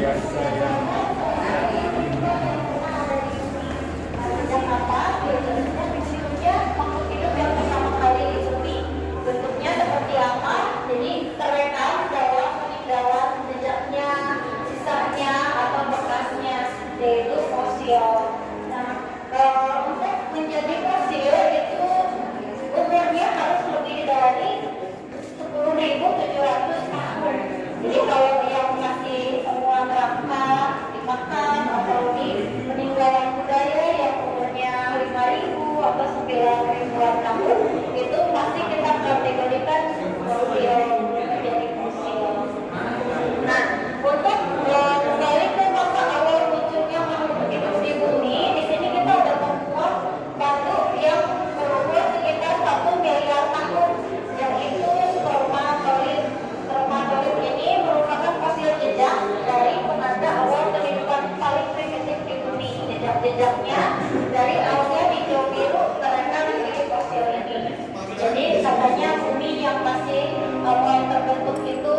Sejak kapan? Biasanya makhluk hidup yang pertama kali di bumi. Bentuknya seperti apa? Jadi terekam dalam peninggalan jejaknya, sisanya atau bekasnya, yaitu fosil. Nah, untuk menjadi fosil itu umurnya harus lebih dari 10.700 tahun. Jadi kalau yang masih temuan rangka dimakan atau di peninggalan budaya yang umurnya 5.000 atau 9.000 tahun, itu pasti kita kategorikan fosil, menjadi fosil. Nah, untuk kembali ke masa awal munculnya makhluk hidup di bumi, di sini kita ada membuat batu yang berumur sekitar 1 miliar tahun, yaitu spermatozoid. Spermatozoid ini merupakan fosil jejak dari penanda awal kehidupan paling primitif di bumi. Jejak-jejaknya dari awalnya hijau biru terekam di fosil ini. Jadi katanya bumi yang masih awal terbentuk itu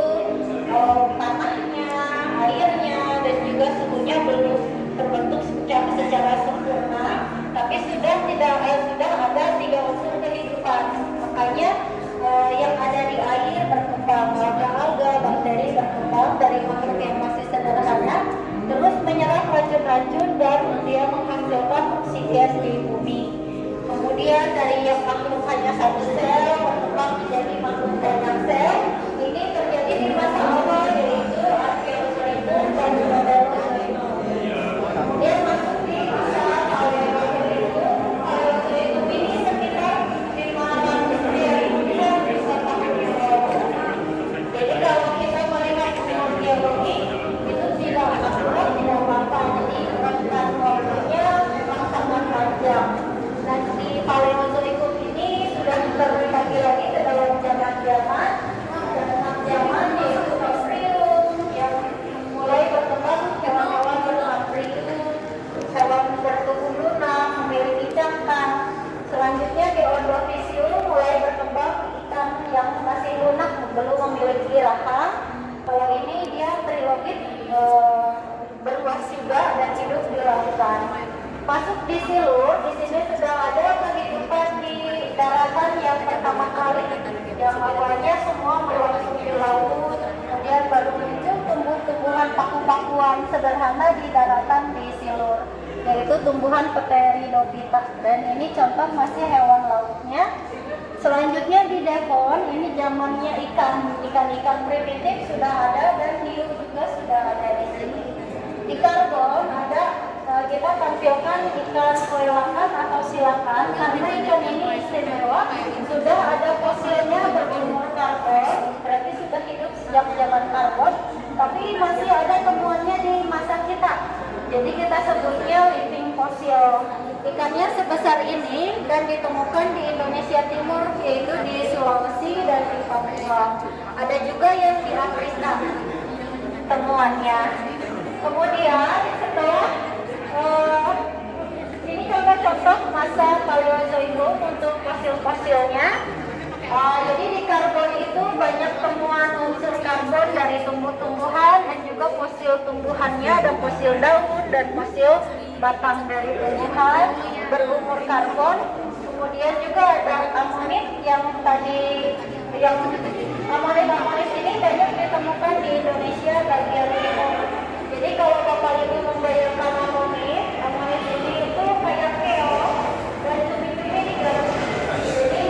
tanahnya, airnya, dan juga suhunya belum terbentuk secara sempurna, tapi sudah ada 3 unsur kehidupan. Makanya yang ada di air berkembang, alga-alga, bakteri berkembang dari makhluk yang masih sederhana, terus menyerap racun-racun dan dia menghasilkan oksigen di bumi. Kemudian dari yang makhluk hanya 1 sel berkembang menjadi makhluk banyak sel. Ini terjadi di masa awal, yaitu Archaeozoikum dan Mesozoikum. Kemudian masuk di masa Paleozoikum. Paleozoikum ini sekitar 500.000 bisa tahun yang lalu. Jadi kalau kita melihat umur geologi itu tidak akurat, tidak apa-apa. Jadi rentang waktunya memang sangat panjang. Dan di Paleozoikum ini sudah terbagi lagi ke dalam zaman-zaman yaitu Cambrium yang mulai berkembang hewan-hewan berkambrium, hewan bertubuh lunak, memiliki cangkang. Selanjutnya di Ordovisium mulai berkembang ikan yang masih lunak, belum memiliki rahang. Kalau ini dia trilobit, beruas juga dan hidup di lautan. Masuk di Silur, di sini sudah ada kehidupan di daratan yang pertama kali, yang awalnya semua berlangsung di laut, kemudian baru muncul tumbuh-tumbuhan paku-pakuan sederhana di daratan di Silur, yaitu tumbuhan Pteridophyta, dan ini contoh masih hewan lautnya. Selanjutnya di Devon, ini zamannya ikan primitif sudah ada dan hiu juga sudah ada di sini. Di Karbon ada kita tampilkan ikan kelelakan atau silakan, karena ikan ini istimewa, sudah ada fosilnya berumur karbon, berarti sudah hidup sejak zaman karbon, tapi masih ada temuannya di masa kita. Jadi kita sebutnya living fossil. Ikannya sebesar ini dan ditemukan di Indonesia Timur, yaitu di Sulawesi dan di Papua. Ada juga yang di Afrika temuannya. Kemudian setelah ini contoh masa Paleozoikum untuk fosil-fosilnya. Jadi di karbon itu banyak temuan unsur karbon dari tumbuh-tumbuhan dan juga fosil tumbuhannya, ada fosil daun dan fosil batang dari tumbuhan berumur karbon. Kemudian juga ada amonit yang amonit ini banyak ditemukan di Indonesia bagian timur. Jadi kalau Bapak Ibu membayangkan amonit ini itu kayak keong dan cumi-cumi di dalam. Jadi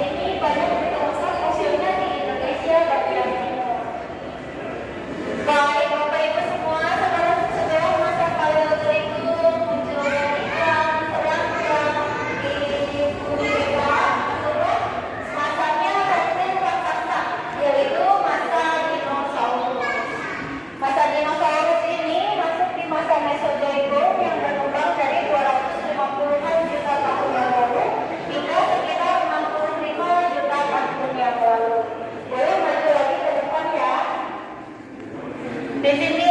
ini banyak ditemukan fosilnya di Indonesia bagian Di sini